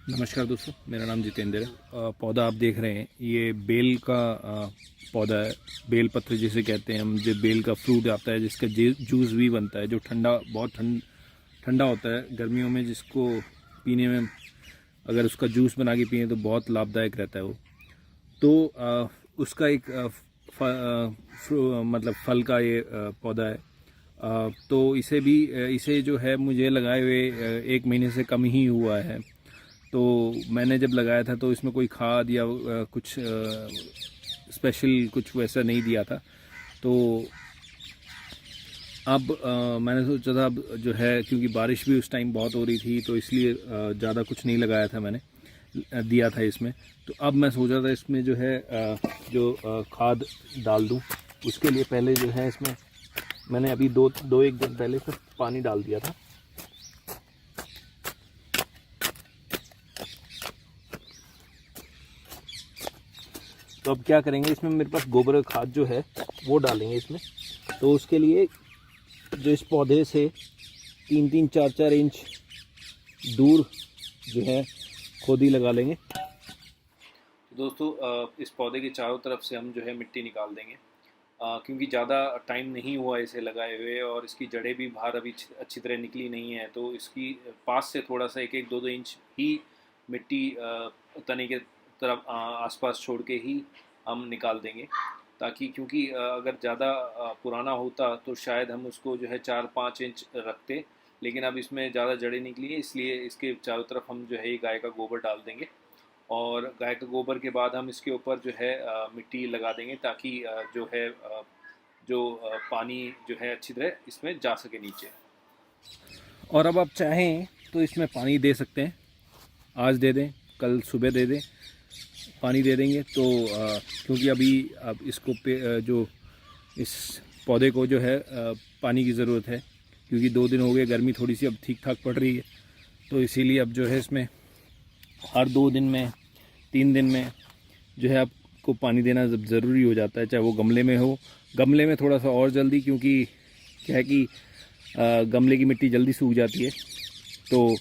नमस्कार दोस्तों, मेरा नाम जितेंद्र है। पौधा आप देख रहे हैं, ये बेल का पौधा है। बेल पत्र जिसे कहते हैं हम, जो बेल का फ्रूट आता है जिसका जूस भी बनता है, जो बहुत ठंडा होता है गर्मियों में, जिसको पीने में अगर उसका जूस बना के पिए तो बहुत लाभदायक रहता है वो। तो उसका एक मतलब फल का ये पौधा है। तो इसे जो है मुझे लगाए हुए 1 महीने से कम ही हुआ है। तो मैंने जब लगाया था तो इसमें कोई खाद या कुछ स्पेशल कुछ वैसा नहीं दिया था। तो अब मैंने सोचा था, अब जो है क्योंकि बारिश भी उस टाइम बहुत हो रही थी, तो इसलिए ज़्यादा कुछ नहीं लगाया था मैंने, दिया था इसमें। तो अब मैं सोचा था इसमें जो है खाद डाल दूं। उसके लिए पहले जो है इसमें मैंने अभी एक दिन पहले से पानी डाल दिया था। तो अब क्या करेंगे, इसमें मेरे पास गोबर का खाद जो है वो डालेंगे इसमें। तो उसके लिए जो इस पौधे से 3-4 इंच दूर जो है खोदी लगा लेंगे। तो दोस्तों, इस पौधे के चारों तरफ से हम जो है मिट्टी निकाल देंगे, क्योंकि ज़्यादा टाइम नहीं हुआ इसे लगाए हुए और इसकी जड़ें भी बाहर अभी अच्छी तरह निकली नहीं है। तो इसकी पास से थोड़ा सा 1-2 इंच ही मिट्टी तने के तरफ आसपास छोड़ के ही हम निकाल देंगे, ताकि क्योंकि अगर ज़्यादा पुराना होता तो शायद हम उसको जो है 4-5 इंच रखते। लेकिन अब इसमें ज़्यादा जड़ें निकली हैं, इसलिए इसके चारों तरफ हम जो है ये गाय का गोबर डाल देंगे। और गाय के गोबर के बाद हम इसके ऊपर जो है मिट्टी लगा देंगे, ताकि जो है पानी जो है अच्छी तरह इसमें जा सके नीचे। और अब आप चाहें तो इसमें पानी दे सकते हैं, आज दे दें, कल सुबह दे दें, पानी दे देंगे। तो क्योंकि अभी अब इसको जो इस पौधे को जो है पानी की ज़रूरत है, क्योंकि 2 दिन हो गए, गर्मी थोड़ी सी अब ठीक ठाक पड़ रही है। तो इसीलिए अब जो है इसमें हर 2 दिन में 3 दिन में जो है आपको पानी देना ज़रूरी हो जाता है, चाहे वो गमले में हो। गमले में थोड़ा सा और जल्दी, क्योंकि क्या है कि गमले की मिट्टी जल्दी सूख जाती है। तो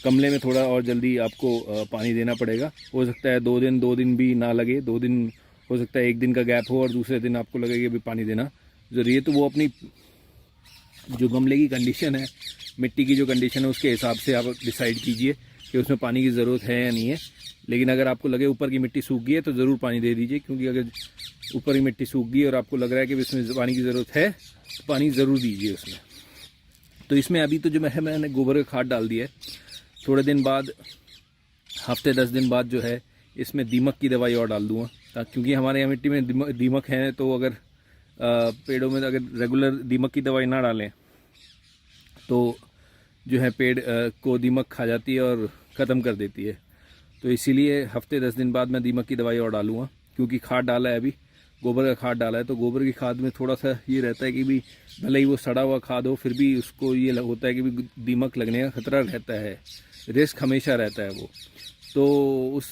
गमले में थोड़ा और जल्दी आपको पानी देना पड़ेगा। हो सकता है 2 दिन भी ना लगे, 2 दिन हो सकता है, 1 दिन का गैप हो और दूसरे दिन आपको लगे कि अभी पानी देना ज़रूरी है। तो वो अपनी जो गमले की कंडीशन है, मिट्टी की जो कंडीशन है, उसके हिसाब से आप डिसाइड कीजिए कि उसमें पानी की ज़रूरत है या नहीं है। लेकिन अगर आपको लगे ऊपर की मिट्टी सूख गई है तो ज़रूर पानी दे दीजिए, क्योंकि अगर ऊपर की मिट्टी सूख गई और आपको लग रहा है कि इसमें पानी की ज़रूरत है तो पानी ज़रूर दीजिए उसमें। तो इसमें अभी तो जो मैंने गोबर का खाद डाल दिया है। थोड़े दिन बाद, हफ्ते 10 दिन बाद जो है इसमें दीमक की दवाई और डाल दूँगा, क्योंकि हमारे यहाँ मिट्टी में दीमक है। तो अगर पेड़ों में अगर रेगुलर दीमक की दवाई ना डालें तो जो है पेड़ को दीमक खा जाती है और ख़त्म कर देती है। तो इसीलिए हफ्ते 10 दिन बाद मैं दीमक की दवाई और डालूँगा, क्योंकि खाद डाला है, अभी गोबर का खाद डाला है। तो गोबर की खाद में थोड़ा सा ये रहता है कि भी भले ही वो सड़ा हुआ खाद हो, फिर भी उसको ये होता है कि भी दीमक लगने का खतरा रहता है, रिस्क हमेशा रहता है वो। तो उस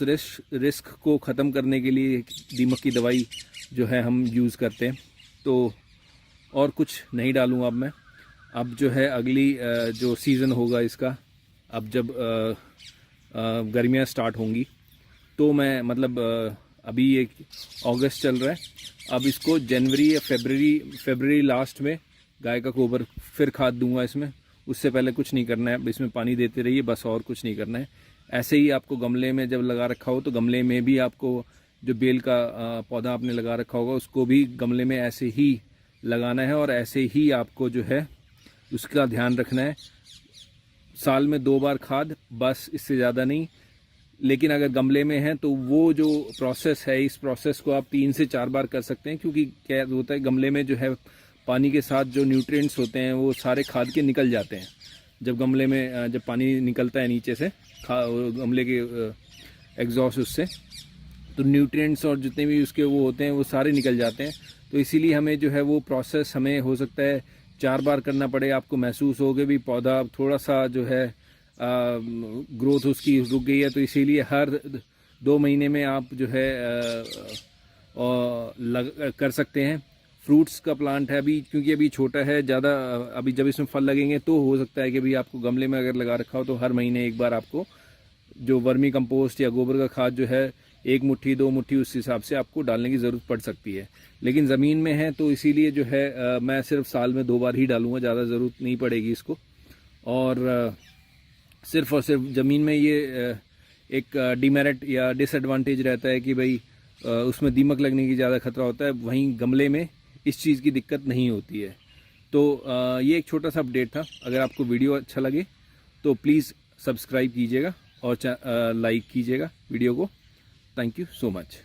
रिस्क को ख़त्म करने के लिए दीमक की दवाई जो है हम यूज़ करते हैं। तो और कुछ नहीं डालूँगा अब मैं। अब जो है अगली जो सीज़न होगा इसका, अब जब गर्मियाँ स्टार्ट होंगी, तो मैं मतलब अभी ये अगस्त चल रहा है, अब इसको जनवरी या फरवरी लास्ट में गाय का गोबर फिर खाद दूंगा इसमें। उससे पहले कुछ नहीं करना है, अब इसमें पानी देते रहिए बस, और कुछ नहीं करना है। ऐसे ही आपको गमले में जब लगा रखा हो तो गमले में भी आपको जो बेल का पौधा आपने लगा रखा होगा उसको भी गमले में ऐसे ही लगाना है, और ऐसे ही आपको जो है उसका ध्यान रखना है। साल में 2 बार खाद बस, इससे ज़्यादा नहीं। लेकिन अगर गमले में है तो वो जो प्रोसेस है, इस प्रोसेस को आप 3 से 4 बार कर सकते हैं, क्योंकि क्या होता है गमले में जो है पानी के साथ जो न्यूट्रिएंट्स होते हैं वो सारे खाद के निकल जाते हैं। जब गमले में जब पानी निकलता है नीचे से गमले के एग्जॉस्ट उससे, तो न्यूट्रिएंट्स और जितने भी उसके वो होते हैं वो सारे निकल जाते हैं। तो इसीलिए हमें जो है वो प्रोसेस हमें हो सकता है 4 बार करना पड़े। आपको महसूस होगा भी पौधा थोड़ा सा जो है ग्रोथ उसकी रुक गई है, तो इसीलिए हर 2 महीने में आप जो है कर सकते हैं। फ्रूट्स का प्लांट है अभी, क्योंकि अभी छोटा है ज़्यादा, अभी जब इसमें फल लगेंगे तो हो सकता है कि भी आपको गमले में अगर लगा रखा हो तो हर महीने एक बार आपको जो वर्मी कंपोस्ट या गोबर का खाद जो है 1 मुट्ठी 2 मुट्ठी उस हिसाब से आपको डालने की ज़रूरत पड़ सकती है। लेकिन ज़मीन में है तो इसीलिए जो है मैं सिर्फ साल में 2 बार ही डालूँगा, ज़्यादा ज़रूरत नहीं पड़ेगी इसको। और सिर्फ और सिर्फ ज़मीन में ये एक डिमेरिट या डिसएडवांटेज रहता है कि भाई उसमें दीमक लगने की ज़्यादा खतरा होता है, वहीं गमले में इस चीज़ की दिक्कत नहीं होती है। तो ये एक छोटा सा अपडेट था। अगर आपको वीडियो अच्छा लगे तो प्लीज़ सब्सक्राइब कीजिएगा और लाइक कीजिएगा वीडियो को। Thank you so much.